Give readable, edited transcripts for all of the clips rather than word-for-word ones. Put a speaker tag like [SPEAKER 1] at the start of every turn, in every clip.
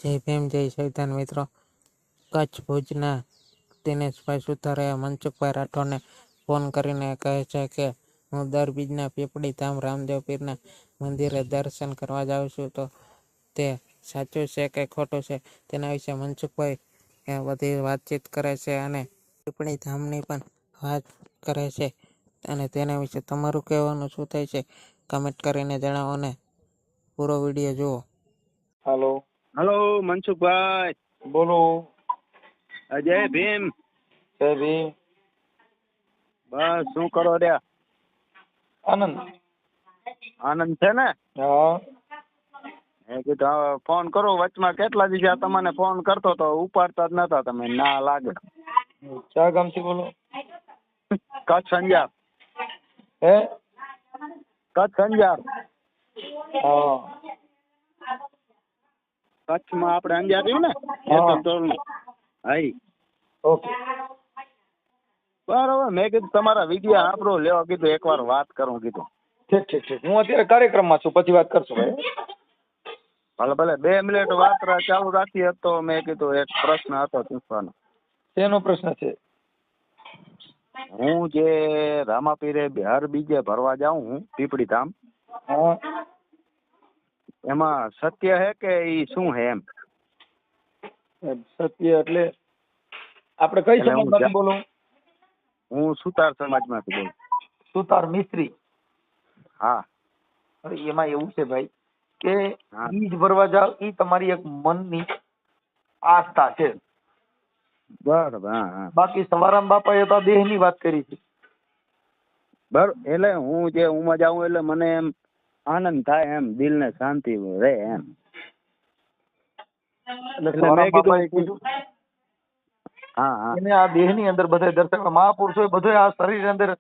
[SPEAKER 1] જય ભીમ જય સંવિધાન મિત્રો. કચ્છ ભુજના દિનેશભાઈ સુથારે મનસુખભાઈ રાઠોડને ફોન કરીને કહે છે કે હું દર બીજના પીપળી ધામ રામદેવ પીરના મંદિરે દર્શન કરવા જાઉં છું, તો તે સાચું છે કે ખોટું છે તેના વિશે મનસુખભાઈ બધી વાતચીત કરે છે અને પીપળી ધામની પણ વાત કરે છે અને તેના વિશે તમારું કહેવાનું શું થાય છે કમેન્ટ કરીને જણાવો ને પૂરો વિડીયો જુઓ.
[SPEAKER 2] હાલો
[SPEAKER 3] હલો મનસુખભાઈ,
[SPEAKER 2] બોલો.
[SPEAKER 3] જય ભીમ.
[SPEAKER 2] જય ભીમ.
[SPEAKER 3] બસ શું કરો રહ્યા?
[SPEAKER 2] આનંદ.
[SPEAKER 3] આનંદ છે ને?
[SPEAKER 2] હા.
[SPEAKER 3] એ કીધું હવે ફોન કરો. વચમાં કેટલા દિવસે તમને ફોન કરતો તો ઉપાડતા જ નતા તમે. ના લાગે.
[SPEAKER 2] ક્યાં ગામથી બોલો?
[SPEAKER 3] કચ્છ અંજાર.
[SPEAKER 2] હે?
[SPEAKER 3] કચ્છ અંજાર.
[SPEAKER 2] હા.
[SPEAKER 3] કચ્છમાં આપણે અંજાર રહ્યું ને? હા.
[SPEAKER 2] ઓકે.
[SPEAKER 3] બરોબર. મેં કીધું તમારા વિડીયો આપણો લેવા કીધું એકવાર વાત કરું કીધું.
[SPEAKER 2] ઠીક ઠીક ઠીક. હું અત્યારે કાર્યક્રમમાં છું, પછી વાત કરશું ભાઈ.
[SPEAKER 3] ભલે ભલે 2 મિનિટ વાત ચાલુ રાખીએ તો મેં કીધું એક પ્રશ્ન હતો પૂછવાનો.
[SPEAKER 2] શેનો પ્રશ્ન છે?
[SPEAKER 3] હું જે રામાપીરે હર બીજે ભરવા જાઉં હું પીપળી ધામ,
[SPEAKER 2] હા.
[SPEAKER 3] એમાં સત્ય હે કે ઈ શું હે એમ?
[SPEAKER 2] સત્ય એટલે આપણે કઈ
[SPEAKER 3] એટલે
[SPEAKER 2] સમાજમાંથી બોલો?
[SPEAKER 3] હું સુતાર સમાજમાંથી બોલું.
[SPEAKER 2] સુતાર મિસ્ત્રી.
[SPEAKER 3] હા.
[SPEAKER 2] હવે એમાં એવું છે ભાઈ કે
[SPEAKER 3] હા.
[SPEAKER 2] બીજ ભરવા જાવ ઈ તમારી એક મનની આસ્થા છે.
[SPEAKER 3] બરોબર. હા હા.
[SPEAKER 2] બાકી સવારામ બાપાએ તો દેહની વાત કરી છે.
[SPEAKER 3] બરોબર. એટલે હું જે ઉમાં જાઉં એટલે મને એમ આનંદ થાય, એમ દિલને શાંતિ રહે એમ.
[SPEAKER 2] એટલે
[SPEAKER 3] એટલે મેં
[SPEAKER 2] બાપાએ
[SPEAKER 3] કીધું હા હા
[SPEAKER 2] એને આ દેહની અંદર બધા દર્શક મહાપુરુષોએ બધો આ શરીર અંદર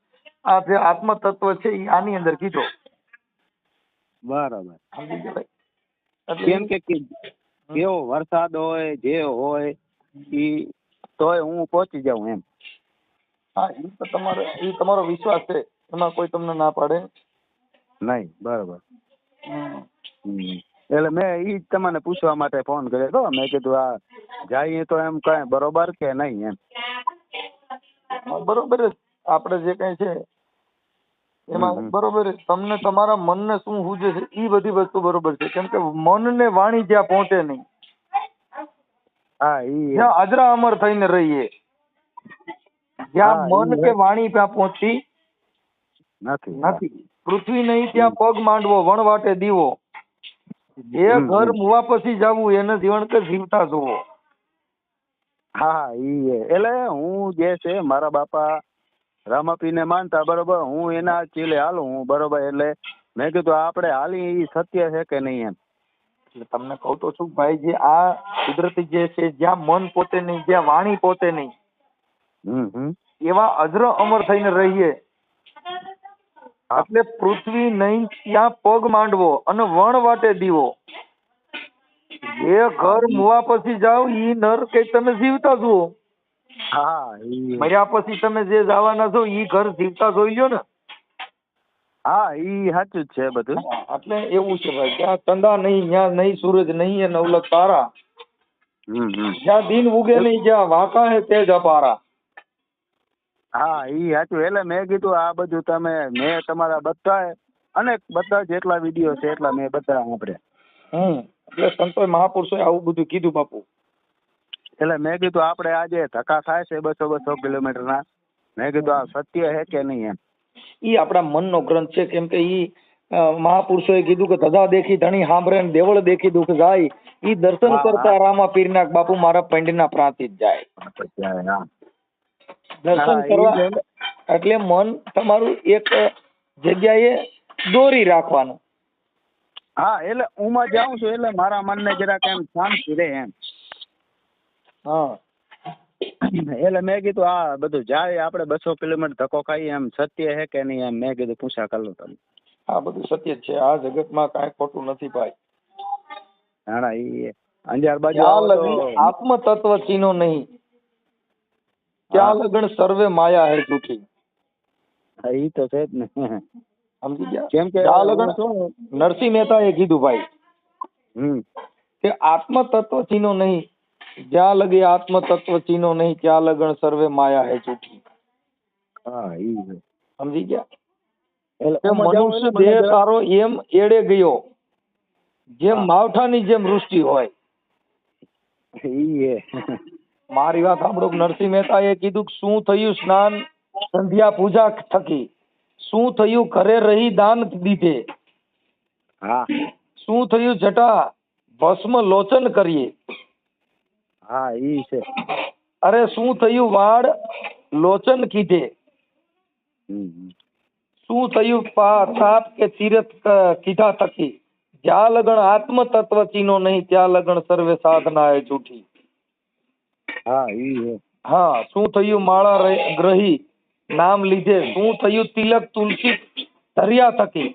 [SPEAKER 2] આ જે આત્મ તત્વ છે એ આની અંદર કીધો.
[SPEAKER 3] બરોબર.
[SPEAKER 2] સમજી ગયા ભાઈ? એટલે
[SPEAKER 3] કેમ કે કેવો વરસાદ હોય જે હોય ઈ તોય હું પહોંચી જાઉં એમ.
[SPEAKER 2] હા, એ તમારો વિશ્વાસ છે, એમાં કોઈ તમને ના પાડે
[SPEAKER 3] નહીં. બરોબર.
[SPEAKER 2] હમ.
[SPEAKER 3] એટલે મેં ઈ જ તમને પૂછવા માટે ફોન કર્યો હતો. મેં કીધું આ જઈએ તો એમ કઈ બરોબર કે નહીં એમ.
[SPEAKER 2] બરોબર જ. આપણે જે કઈ છે એમાં બરોબર જ. તમને તમારા મનને શું સૂજે છે એ બધી વસ્તુ બરોબર છે. કેમ કે મન ને વાણી જ્યાં પહોંચે નહીં,
[SPEAKER 3] હા ઈ
[SPEAKER 2] જ્યાં અજરા અમર થઈને રહીએ, જ્યાં મન કે વાણી ત્યાં પહોંચતી નથી. પૃથ્વી નહીં ત્યાં પગ માંડવો, વણવાટે દીવો. એ ઘર મુવા પછી જવું, એને જીવન કે જીવતા જોવો.
[SPEAKER 3] હા ઈ એટલે હું જે છે મારા બાપા રામાપીને માનતા. બરોબર. હું એના ચીલે હાલું હું. બરોબર. એટલે મેં કીધું આપણે હાલી ઈ સત્ય છે કે નહીં એમ.
[SPEAKER 2] એટલે તમને કહું તો છું ભાઈ, જે આ કુદરતી જે છે, જ્યાં મન પોતે નહીં, જ્યાં વાણી પોતે નહીં, એવા અજર અમર થઈને રહીએ. એટલે પૃથ્વી નહીં ત્યાં પગ માંડવો અને વણવાટે દીવો. એ ઘર મુવા પછી જાવ ઈ નર કે તમે જીવતા જુઓ.
[SPEAKER 3] હા.
[SPEAKER 2] મર્યા પછી તમે જે જવાના છો ઈ ઘર જીવતા જોઈ લો ને.
[SPEAKER 3] હા ઈ સાચું જ છે બધું.
[SPEAKER 2] એટલે એવું છે ભાઈ, જ્યાં ચંદા નહીં, જ્યાં નહીં સૂરજ નહીં, એ નવલખ તારા. જ્યાં દિન ઉગે નહીં, જ્યાં વાંકા હે તેજ અપારા.
[SPEAKER 3] હા ઈ સાચું. એટલે મેં કીધું આ બધું મેં તમારા બધા જેટલા વિડીયો છે એટલા મેં બધા સાંભળ્યા.
[SPEAKER 2] એટલે સંતોષ મહાપુરુષોએ આવું બધું કીધું બાપુ.
[SPEAKER 3] એટલે મેં કીધું આપણે આ જે ધક્કા થાય છે 200 કિલોમીટરના, મેં કીધું આ સત્ય છે કે નહીં એમ.
[SPEAKER 2] ઈ આપણા મનનો ગ્રંથ છે. કેમ કે ઈ મહાપુરુષોએ કીધું કે ધજા દેખી ધણી સાંભળે ને દેવળ દેખી દુઃખ જાય. ઈ દર્શન કરતા રામા પીરના બાપુ મારા પંડના પ્રાંતિ જ જાય. દર્શન કરવા એટલે મન તમારું એક જગ્યાએ દોરી રાખવાનું.
[SPEAKER 3] હા. એટલે હું જાઉં છું એટલે મારા મનને જરાક એમ શાંતિ રહે એમ.
[SPEAKER 2] હા.
[SPEAKER 3] એટલે મેં કીધું આ બધું જાય આપણે 200 કિલોમીટર ધક્કો ખાઈએ એમ સત્ય છે કે નહીં એમ. મેં કીધું પૂછા કર લો તમે.
[SPEAKER 2] આ બધું સત્ય જ છે. આ જગતમાં કાંઈ ખોટું નથી ભાઈ.
[SPEAKER 3] હા ઈ અંજાર બાજુ
[SPEAKER 2] આત્મ તત્વ ચીનો નહીં, ત્યાં લગન સર્વે માયા હે જૂઠી.
[SPEAKER 3] હા ઈ તો છે જ ને.
[SPEAKER 2] સમજી ગયા?
[SPEAKER 3] કેમ કે
[SPEAKER 2] ત્યાં લગન નરસિંહ મહેતા એ કીધું ભાઈ કે આત્મ તત્વ ચીનો નહીં, જ્યાં લગી આત્મ તત્વ ચીનો નહીં ત્યાં લગન સર્વે માયા હે જૂઠી.
[SPEAKER 3] હા ઈ છે.
[SPEAKER 2] સમજી ગયા?
[SPEAKER 3] એટલે
[SPEAKER 2] કે
[SPEAKER 3] આમાં જાઉં
[SPEAKER 2] મનુષ્ય
[SPEAKER 3] એટલે મને
[SPEAKER 2] દેહ
[SPEAKER 3] જરા-
[SPEAKER 2] તારો એમ એડે ગયો, જેમ
[SPEAKER 3] હા.
[SPEAKER 2] માવઠાની જેમ વૃષ્ટિ હોય.
[SPEAKER 3] ઈ હે.
[SPEAKER 2] મારી વાત સાંભળો. નરસિંહ મહેતાએ કીધું કે શું થયું સ્નાન સંધ્યા પૂજા થકી, શું થયું ઘરે રહી દાન દીધે,
[SPEAKER 3] હા
[SPEAKER 2] શું થયું જટા ભસ્મ લોચન કરીએ,
[SPEAKER 3] હા ઈ છે.
[SPEAKER 2] અરે શું થયું વાળ લોચન કીધે,
[SPEAKER 3] હમ.
[SPEAKER 2] શું થયું તાપ કે તીરથ કીધા થકી, જ્યાં લગણ આત્મ તત્વ ચીનો નહીં ત્યાં લગણ સર્વે સાધના એ જૂઠી.
[SPEAKER 3] હા ઈ હે.
[SPEAKER 2] હા, શું થયું માળા ગ્રહી નામ લીધે, શું થયું તિલક તુલસી ધર્યા થકી,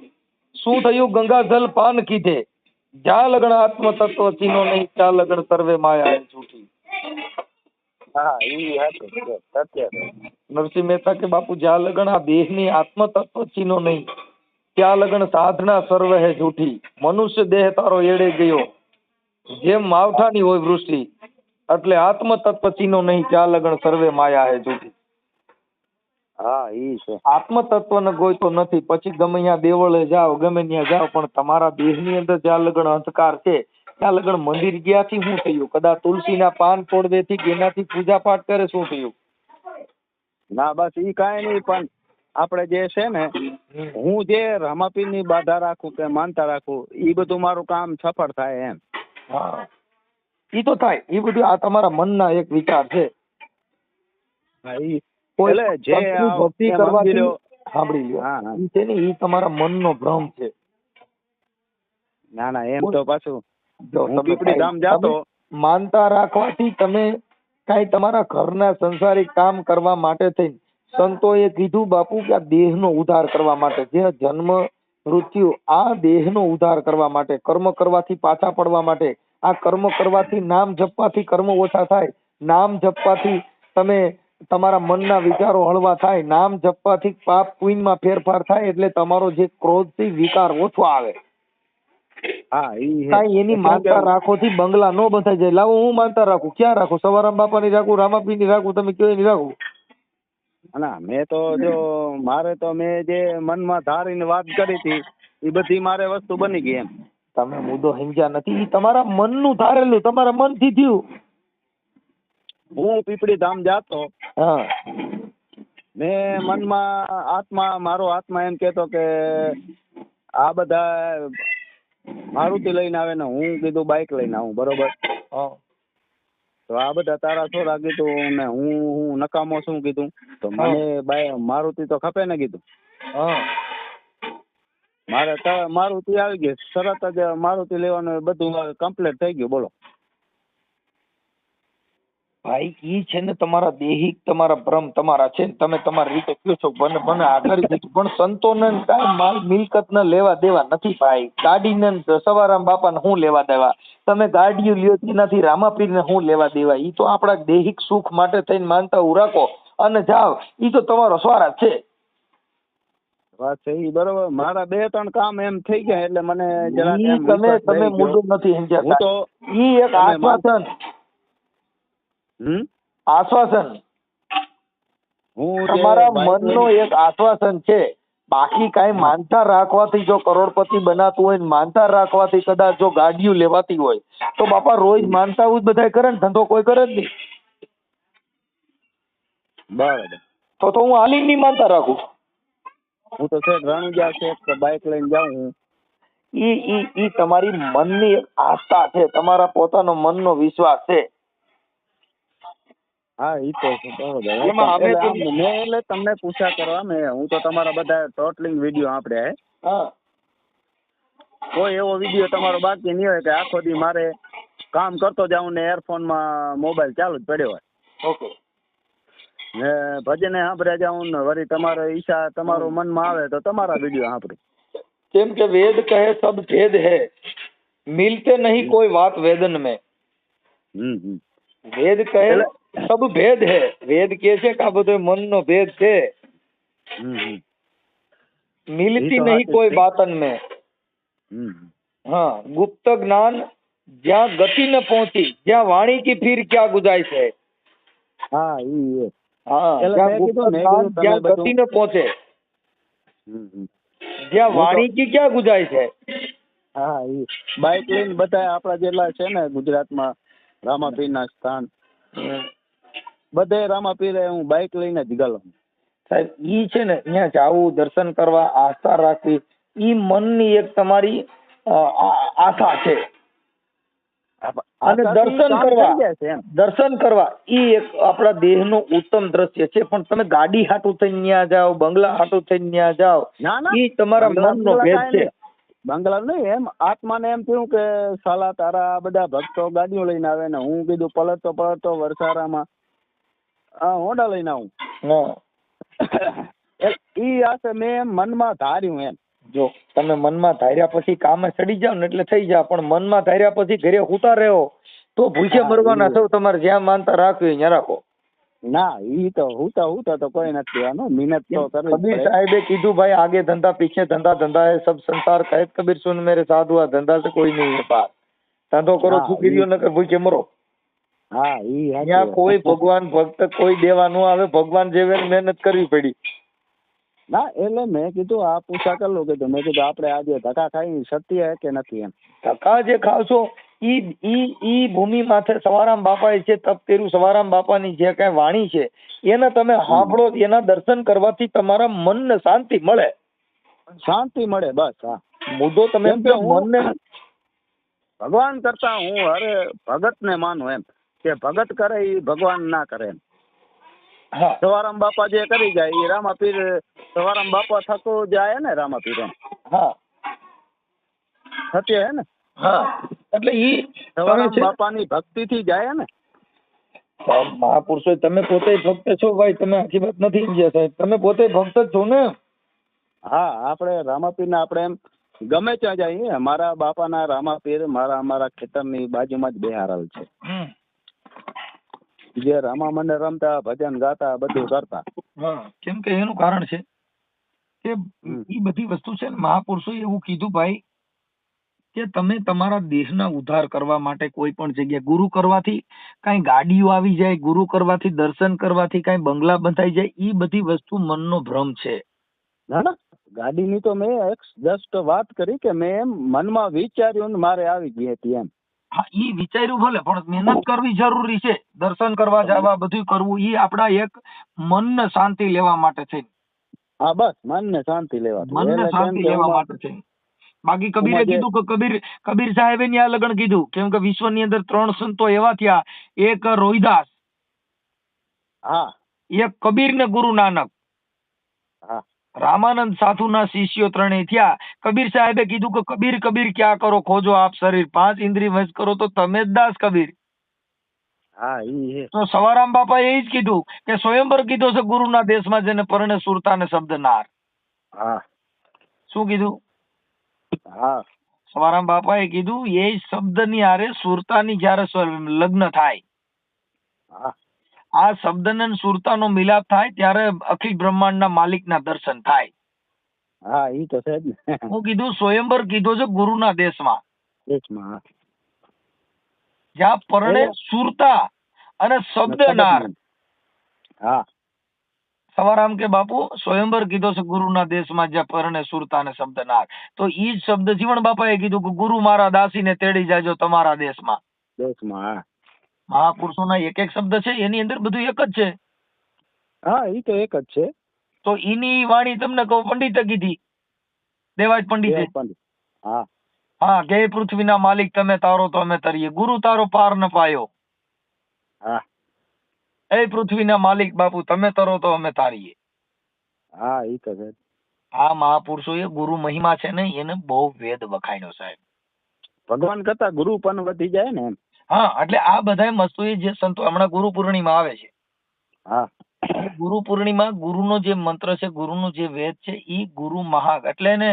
[SPEAKER 2] શું થયું ગંગાજલ પાન કીધે, જ્યાં લગણ આત્મ તત્વ ચીનો નહીં ત્યાં લગણ સર્વે માયા એ જૂઠી.
[SPEAKER 3] હા ઈ હાચું છે, સત્ય છે.
[SPEAKER 2] નરસિંહ મહેતા કે બાપુ જ્યાં લગણ આ દેહની આત્મ તત્વ ચીનો નહીં ત્યાં લગણ સાધના સર્વ હે જૂઠી. મનુષ્ય દેહ તારો એડે ગયો, જેમ માવઠાની હોય વૃષ્ટિ, એટલે આત્મ તત્વ ચીનો નહીં ત્યાં લગણ સર્વે માયા હે જૂઠી.
[SPEAKER 3] હા ઈ છે.
[SPEAKER 2] આત્મ તત્વ ને ગોઈતો નથી, પછી ગમે ત્યાં દેવળે જાઓ ગમે ત્યાં જાઓ, પણ તમારા દેહની અંદર જ્યાં લગણ અંધકાર છે ત્યાં લગણ મંદિર ગયાથી શું થયું? કદાચ તુલસીના પાન તોડવેથી કે એનાથી પૂજા પાઠ કરે શું થયું?
[SPEAKER 3] ના બસ ઈ કાંઈ નહીં, પણ આપણે જે છે ને, હું જે રામાપીરની બાધા રાખું કે માનતા રાખું, ઈ બધું મારું કામ સફળ થાય એમ.
[SPEAKER 2] હા, ઈ તો થાય. ઈ બધું આ તમારા મનના એક વિચાર છે.
[SPEAKER 3] હા ઈ
[SPEAKER 2] કોઈ
[SPEAKER 3] એટલે જે
[SPEAKER 2] સંતની
[SPEAKER 3] આ
[SPEAKER 2] ભક્તિ
[SPEAKER 3] એમ
[SPEAKER 2] કરવાથી
[SPEAKER 3] સમજી લ્યો.
[SPEAKER 2] સાંભળી લ્યો,
[SPEAKER 3] હા હા.
[SPEAKER 2] ઈ છે ને ઈ તમારા મનનો ભ્રમ છે.
[SPEAKER 3] ના ના એમ તો પાછું
[SPEAKER 2] જો
[SPEAKER 3] હું
[SPEAKER 2] તમે
[SPEAKER 3] પીપળી ધામ જાતો.
[SPEAKER 2] તમે માનતા રાખવાથી તમે કાંઈ તમારા ઘરના સંસારિક કામ કરવા માટે થઈ સંતોએ કીધું બાપુ કે આ દેહનો ઉદ્ધાર કરવા માટે, જે જન્મ મૃત્યુ આ દેહનો ઉદ્ધાર કરવા માટે, કર્મ કરવાથી પાછા પડવા માટે, આ કર્મ કરવાથી નામ જપવાથી કર્મ ઓછા થાય, નામ જપવાથી તમે તમારા મનના વિચારો હળવા થાય, નામ જપવાથી પાપ પુણ્યમાં ફેરફાર થાય, એટલે તમારો જે ક્રોધથી વિકાર ઓછો આવે.
[SPEAKER 3] હા ઈ હે.
[SPEAKER 2] કાંઈ એની માનતા રાખોથી બંગલા નો બંધાઈ જાય. લાવો હું માનતા રાખું, ક્યાં રાખું? સવારામ બાપાની રાખું, રામાપીરની રાખું, તમે કયો એની રાખું?
[SPEAKER 3] ના મેં તો જો મારે તો મેં જે મનમાં ધારીને વાત કરી હતી એ બધી મારે વસ્તુ બની ગઈ એમ.
[SPEAKER 2] તમે મુદ્દો સમજ્યા નથી. ઈ તમારા મનનું ધારેલું, તમારા મનથી થયું.
[SPEAKER 3] હું પીપળી ધામ જાતો,
[SPEAKER 2] હા
[SPEAKER 3] મેં મનમાં મારો આત્મા એમ કહેતો કે આ બધા મારુતિ લઈને આવે ને હું કીધું બાઇક લઈને આવું, બરોબર?
[SPEAKER 2] હા
[SPEAKER 3] તો આ બધા તારા છોરા કીધું ને હું નકામો છું કીધું, તો મને મારુતિ તો ખપે ને કીધું.
[SPEAKER 2] હા
[SPEAKER 3] મારે મારુતિ આવી ગઈ, તરત જ મારુતિ લેવાનું બધું કમ્પ્લીટ થઈ ગયું. બોલો
[SPEAKER 2] ભાઈ, ઈ છે ને તમારા દેહિક તમારા ભ્રમ તમારા છે ને, તમે તમારી રીતે કયો છો મને આગળ દીધું, પણ સંતોને કાંઈ માલ મિલકત ને લેવા દેવા નથી ભાઈ. ગાડીને સવારામ બાપાને શું લેવા દેવા? તમે ગાડીઓ લ્યો તેનાથી રામાપીરને શું લેવા દેવા? ઈ તો આપણા દેહિક સુખ માટે થઈને માનતા ઉરાકો અને જાઓ, ઈ તો તમારો સ્વાર્થ છે.
[SPEAKER 3] વાત છે ઈ બરોબર. મારા 2-3 કામ એમ થઈ ગયા એટલે મને જરાક
[SPEAKER 2] ઈ
[SPEAKER 3] એમ
[SPEAKER 2] તમે
[SPEAKER 3] વિશ્વાસ
[SPEAKER 2] તમે
[SPEAKER 3] બેસી ગયો.
[SPEAKER 2] મુદ્દો નથી
[SPEAKER 3] હું
[SPEAKER 2] સમજ્યા.
[SPEAKER 3] તો
[SPEAKER 2] ઈ એક આશ્વાસન, આશ્વાસન
[SPEAKER 3] હું જે
[SPEAKER 2] તમારા
[SPEAKER 3] બાઇક
[SPEAKER 2] મનનો એક આશ્વાસન છે. બાકી કાંઈ માનતા રાખવાથી જો કરોડપતિ બનાતું હોય ને માનતા રાખવાથી કદાચ જો ગાડીઓ લેવાતી હોય તો બાપા રોજ માનતા જ બધા કરે ને, ધંધો કોઈ કરે જ નહીં.
[SPEAKER 3] બરાબર.
[SPEAKER 2] તો હું હાલી નહીં માનતા રાખું.
[SPEAKER 3] હું તો શેઠ રણુજા શેઠ બાઇક લઈને જાઉં હું.
[SPEAKER 2] ઈ તમારી મનની એક આસ્થા છે, તમારા પોતાનો મનનો વિશ્વાસ છે.
[SPEAKER 3] હા ઈ તો છે, બરોબર.
[SPEAKER 2] એમાં અમે
[SPEAKER 3] એટલે
[SPEAKER 2] તો
[SPEAKER 3] આમ મેં એટલે તમને પૂછ્યા કરવા હું તો તમારા બધા ટોટલિંગ વિડીયો આપણે હે.
[SPEAKER 2] હા
[SPEAKER 3] કોઈ એવો વિડીયો તમારો બાકી નહીં હોય કે આખો દી મારે કામ કરતો જાઉં ને એરફોનમાં મોબાઈલ ચાલુ જ પડ્યો હોય.
[SPEAKER 2] ઓકે.
[SPEAKER 3] ને ભજને સાંભળ્યા જાઉં ને વળી તમારો ઈચ્છા તમારો મનમાં આવે તો તમારા વિડીયો સાંભળું.
[SPEAKER 2] કેમ કે વેદ કહે સબ ભેદ હૈ, મિલતે નહીં કોઈ વાત વેદન में. વેદ કહે સબ ભેદ હૈ, વેદ કહે છે કે આ બધો મનનો ભેદ છે. મિલતી નહીં કોઈ બાતન में. હા, ગુપ્ત જ્ઞાન જ્યાં ગતિ ન પહોંચી, જ્યાં વાણી કી ફીર ક્યાં ગુજાય છે.
[SPEAKER 3] હા ઈ એ.
[SPEAKER 2] હા,
[SPEAKER 3] એટલે
[SPEAKER 2] જ્યાં
[SPEAKER 3] મેં કીધું ને,
[SPEAKER 2] ગુપ્ત
[SPEAKER 3] તમે
[SPEAKER 2] જ્યાં
[SPEAKER 3] બધું
[SPEAKER 2] ગતિ ન પહોંચે,
[SPEAKER 3] હમ.
[SPEAKER 2] જ્યાં
[SPEAKER 3] હું તો-
[SPEAKER 2] વાણી કી ક્યાં ગુજાય છે.
[SPEAKER 3] હા ઈ બાઇક લઈને બધા આપણા જેટલા છે ને ગુજરાતમાં રામાપીરના સ્થાન બધે રામાપીરે હું બાઇક લઈને જ ગયેલો.
[SPEAKER 2] સાહેબ ઈ છે ને અહીંયા જાવું, દર્શન કરવા, આસ્થા રાખવી, ઈ મનની એક તમારી આશા છે. અને દર્શન કરવા ઈ એક આપણા દેહનું ઉત્તમ દ્રશ્ય છે. પણ તમે ગાડી હાટું થઈને ન્યા જાઓ, બંગલા હાટું થઈને ન્યા જાઓ, ઈ તમારા મનનો ભેદ છે.
[SPEAKER 3] બંગલા નહીં, એમ આત્માને એમ થયું કે સાલા તારા આ બધા ભક્તો ગાડીઓ લઈને આવે ને હું કીધું પલટતો વરસારામાં હોન્ડા લઈને આવું. ઈ આશે મેં એમ મનમાં ધાર્યું. એમ
[SPEAKER 2] જો તમે મનમાં ધાર્યા પછી કામે ચડી જાવ ને એટલે થઈ જાય, પણ મનમાં ધાર્યા પછી ઘરે હુતા રહ્યો તો ભૂખે મરવાના છો. તમારે જ્યાં માનતા રાખવી ત્યાં રાખો.
[SPEAKER 3] ના ઈ તો હુતા તો કોઈ નથી કહેવાનું, મહેનત તો કરવી.
[SPEAKER 2] કબીર સાહેબે કીધું ભાઈ આગે ધંધા પીછે ધંધા, ધંધા है सब संसार का है कबीर सुन मेरे साधु, आ धंधा से कोई नहीं है बात. ધંધો કરો છૂકરીઓ નકર ભૂખે મરો.
[SPEAKER 3] હા ઈ
[SPEAKER 2] ત્યાં કોઈ ભગવાન ભક્ત કોઈ દેવા ન આવે, ભગવાન જેવે મહેનત કરવી પડી.
[SPEAKER 3] ના એટલે મેં કીધું આ પૂછા કરલું કીધું, મેં કીધું આપણે આજે ધક્કા ખાઈ સત્ય કે નથી. એમ
[SPEAKER 2] ધક્કા જે ખાવશો ઈ ભૂમિ માથે સવારામ બાપાએ જે તપ કર્યું, સવારામ બાપાની જે કઈ વાણી છે એને તમે સાંભળો, એના દર્શન કરવાથી તમારા મનને શાંતિ મળે.
[SPEAKER 3] શાંતિ મળે બસ. હા
[SPEAKER 2] મુદ્દો તમે મનને
[SPEAKER 3] ભગવાન કરતા હું અરે ભગત ને માનું, એમ કે ભગત કરે એ ભગવાન ના કરે. એમ
[SPEAKER 2] હા,
[SPEAKER 3] સવારામ બાપા જે કરી જાય એ રામાપીર, સવારામ બાપા થકો જાય ને રામાપીર. એમ
[SPEAKER 2] હા
[SPEAKER 3] સત્ય હે ને.
[SPEAKER 2] હા એટલે ઈ
[SPEAKER 3] સવારામ બાપાની ભક્તિ થી જાય ને.
[SPEAKER 2] મહાપુરુષો તમે પોતે ભક્ત છો ભાઈ, તમે આખી વાત નથી સમજ્યા સાહેબ, તમે પોતે ભક્ત જ છો ને.
[SPEAKER 3] હા આપણે રામાપીર ને આપણે એમ ગમે ત્યાં જઈએ, મારા બાપાના રામાપીર અમારા ખેતરની બાજુમાં જ બેહારેલ છે. જે રામા મંડળ રમતા, ભજન ગાતા, બધું કરતા.
[SPEAKER 2] હા, કેમ કે એનું કારણ છે કે ઈ બધી વસ્તુ છે ને, મહાપુરુષોએ એવું કીધું ભાઈ કે તમે તમારા દેશના ઉદ્ધાર કરવા માટે કોઈ પણ જગ્યાએ ગુરુ કરવાથી કઈ ગાડીઓ આવી જાય, ગુરુ કરવાથી દર્શન કરવાથી કઈ બંગલા બંધાઈ જાય, ઈ બધી વસ્તુ મનનો ભ્રમ છે.
[SPEAKER 3] ના ગાડીની તો મેં જસ્ટ વાત કરી કે મેં એમ મનમાં વિચાર્યું ને મારે આવી ગઈ હતી. એમ
[SPEAKER 2] હા ઈ વિચાર્યું ભલે, પણ મહેનત કરવી જરૂરી છે. દર્શન કરવા જવા, બધું કરવું, ઈ આપડા એક મનને શાંતિ લેવા માટે છે.
[SPEAKER 3] હા બસ મનને શાંતિ લેવા,
[SPEAKER 2] મનને શાંતિ લેવા માટે છે. બાકી કબીરે કીધું કે કબીર સાહેબે ન્યા લગન કીધું, કેમ કે વિશ્વની અંદર 3 સંતો એવા થયા, એક રોહિદાસ,
[SPEAKER 3] હા
[SPEAKER 2] એક કબીર ને ગુરુ નાનક.
[SPEAKER 3] હા
[SPEAKER 2] રામાનંદ સાધુના શિષ્યો 3 થયા. કબીર સાહેબે કીધું કે કબીર કબીર ક્યાં કરો, ખોજો આપ શરીર, 5 ઇન્દ્રિય વશ કરો તો તમે જ દાસ કબીર.
[SPEAKER 3] હા ઈ
[SPEAKER 2] તો સવારામ બાપા એ જ કીધું કે સ્વયંવર કીધો છે ગુરુના દેશમાં જેને પરણે સુરતા ને શબ્દ નાર.
[SPEAKER 3] હા
[SPEAKER 2] શું કીધું?
[SPEAKER 3] હા
[SPEAKER 2] સવારામ બાપાએ કીધું એ શબ્દની હારે સુરતાની જ્યારે લગ્ન થાય,
[SPEAKER 3] હા
[SPEAKER 2] આ શબ્દને સુરતાનો મિલાપ થાય ત્યારે અખિલ બ્રહ્માંડના માલિકના દર્શન થાય.
[SPEAKER 3] હા ઈ તો છે જ ને.
[SPEAKER 2] હું કીધું સ્વયંવર કીધો છે ગુરુના દેશમાં, જ્યાં પરણે સુરતા અને શબ્દ નાર.
[SPEAKER 3] હા
[SPEAKER 2] સવારામ કે બાપુ સ્વયંવર કીધો છે ગુરુના દેશમાં, જ્યાં પરણે સુરતા અને શબ્દ નાર. તો ઈ જ શબ્દ જીવણ બાપાએ કીધું કે ગુરુ મારા દાસીને તેડી જાજો તમારા દેશમાં. મહાપુરુષોના એક એક શબ્દ છે, એની અંદર બધું એક જ છે.
[SPEAKER 3] હા ઈ તો એક જ છે.
[SPEAKER 2] તો ઈની વાણી તમને કહું, પંડિતે કીધી, દેવાજ પંડિતે.
[SPEAKER 3] હા
[SPEAKER 2] હા, કે પૃથ્વીના માલિક તમે તારો તો અમે તરીએ, ગુરુ તારો પાર ન પાયો.
[SPEAKER 3] હા
[SPEAKER 2] એ પૃથ્વીના માલિક બાપુ તમે તરો તો અમે તારીએ.
[SPEAKER 3] હા ઈ તો છે.
[SPEAKER 2] આ મહાપુરુષોએ ગુરુ મહિમા છે ને એને બહુ વેદ વખાણ્યો સાહેબ.
[SPEAKER 3] ભગવાન કરતા ગુરુ પણ વધી જાય ને. એમ
[SPEAKER 2] હા, એટલે આ બધા વસ્તુએ જે સંતો, હમણાં ગુરુ પૂર્ણિમા આવે છે.
[SPEAKER 3] હા
[SPEAKER 2] ગુરુ પૂર્ણિમા, ગુરુનો જે મંત્ર છે, ગુરુનો જે વેદ છે, ઈ ગુરુ મહા, એટલે એને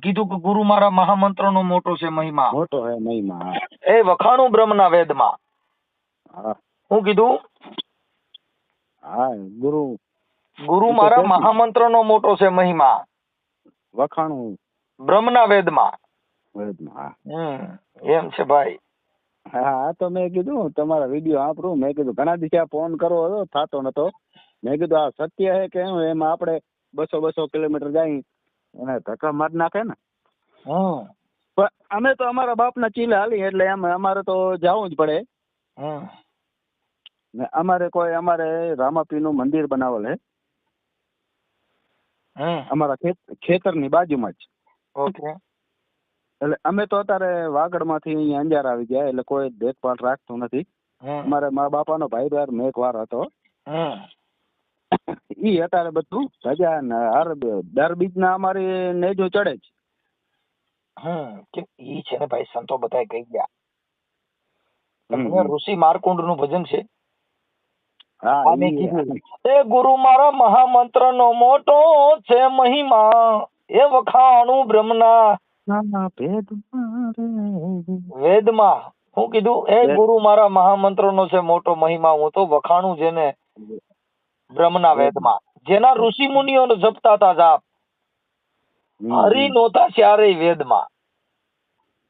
[SPEAKER 2] કીધું કે ગુરુ મારા મહામંત્રનો મોટો છે મહિમા,
[SPEAKER 3] મોટો હે મહિમા.
[SPEAKER 2] એ વખાણું બ્રહ્મના વેદમાં.
[SPEAKER 3] હા
[SPEAKER 2] હું કીધું?
[SPEAKER 3] હા
[SPEAKER 2] ગુરુ મારા મહામંત્રનો મોટો છે મહિમા,
[SPEAKER 3] વખાણું
[SPEAKER 2] બ્રહ્મના વેદમાં.
[SPEAKER 3] વેદમાં.
[SPEAKER 2] એમ છે ભાઈ.
[SPEAKER 3] હા આ તો મેં કીધું તમારા વિડીયો સાંભળું. મેં કીધું ઘણા દિવસે ફોન કરવો હતો, થતો નતો. મેં કીધું આ સત્ય છે કે શું? એમાં આપણે 200 કિલોમીટર જાય અને ધક્કા મારી નાખે ને.
[SPEAKER 2] હમ
[SPEAKER 3] પણ અમે તો અમારા બાપના ચીલે હાલી એટલે એમ અમારે તો જવું જ પડે.
[SPEAKER 2] હમ
[SPEAKER 3] ને અમારે રામાપીરનું મંદિર બનાવેલ છે
[SPEAKER 2] હમ
[SPEAKER 3] અમારા ખેતરની બાજુમાં જ.
[SPEAKER 2] ઓકે.
[SPEAKER 3] એટલે અમે તો અત્યારે વાગડમાંથી અહીંયા અંજાર આવી ગયા એટલે કોઈ દેખભાળ રાખતું નથી.
[SPEAKER 2] હમ
[SPEAKER 3] અમારે મારા બાપાનો ભાઈ મેઘવાર હતો.
[SPEAKER 2] હમ
[SPEAKER 3] ઈ અત્યારે બધું ધજા ને દર બીજના અમારી નેજો ચડે જ.
[SPEAKER 2] કે ઈ છે ને ભાઈ, સંતો બધા કહી ગયા.
[SPEAKER 3] હમ,
[SPEAKER 2] તમને
[SPEAKER 3] હમ.
[SPEAKER 2] ઋષિ માર્કોંડ નું ભજન છે.
[SPEAKER 3] હા
[SPEAKER 2] આને
[SPEAKER 3] ઈ
[SPEAKER 2] કીધું, એ ગુરુ મારા મહામંત્ર નો મોટો છે મહિમા, એ વખાણું બ્રહ્મના વેદમાં. હું કીધું? એ ગુરુ મારા મહામંત્ર નો છે મોટો મહિમા, હું તો વખાણું જેને બ્રહ્મના વેદમાં. જેના ઋષિ મુનિઓ જપતા હતા જાપ, હરિ નોતા ચારેય વેદમાં.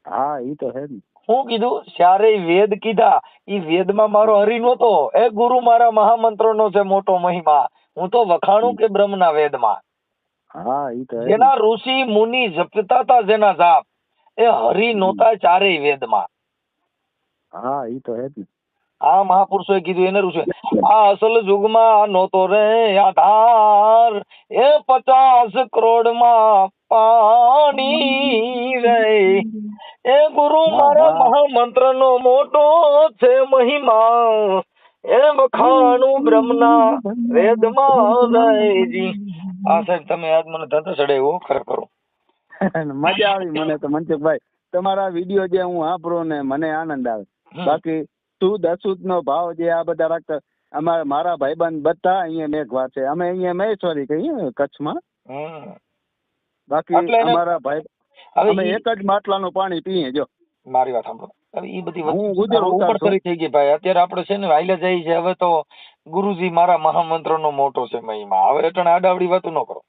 [SPEAKER 3] હા ઈ તો હે ને.
[SPEAKER 2] હું કીધું? ચારેય વેદ કીધા, ઈ વેદમાં મારો હરિ નહોતો. એ ગુરુ મારા મહામંત્ર નો છે મોટો મહિમા, હું તો વખાણું કે બ્રહ્મના વેદમાં.
[SPEAKER 3] હા ઈ તો હે ને.
[SPEAKER 2] જેના ઋષિ મુનિ જપતા હતા જેના જાપ, એ હરિ નહોતા ચારેય વેદમાં.
[SPEAKER 3] હા ઈ તો હે જ ને.
[SPEAKER 2] આ મહાપુરુષોએ કીધું એને ઋષિ. આ અસલ યુગમાં નહોતો રે આધાર, એ 50 કરોડમાં પાણી રે. એ ગુરુ મારા મહામંત્ર નો મોટો છે મહિમા, એ વખાણું બ્રહ્મના વેદમાં જયજી. આ સાહેબ તમે આજ મને ધંધો ચડાવ્યો ખરેખર.
[SPEAKER 3] મજા આવી મને તો મનસુખભાઈ. તમારા વિડીયો જે હું સાંભળું ને મને આનંદ આવે. બાકી શુદ્ધ અશુદ્ધ નો ભાવ જે આ બધા રાખતા, મારા ભાઈબંધ બધા અહીંયા મેઘવાર છે. અમે અહીંયા મહેશ્વરી કહીએ કચ્છમાં. બાકી અમારા ભાઈ અમે એક જ માટલાનું પાણી પીએ. જો
[SPEAKER 2] મારી વાત સાંભળો, હવે ઈ બધી
[SPEAKER 3] હું ગુજર
[SPEAKER 2] ઉપરસરી થઈ ગઈ ભાઈ. અત્યારે આપણે છે ને હાઈલે જઈએ છે. હવે તો ગુરુજી મારા મહામંત્ર નો મોટો છે મહિમા. હવે એટલે આડાવડી વાતો ન કરો.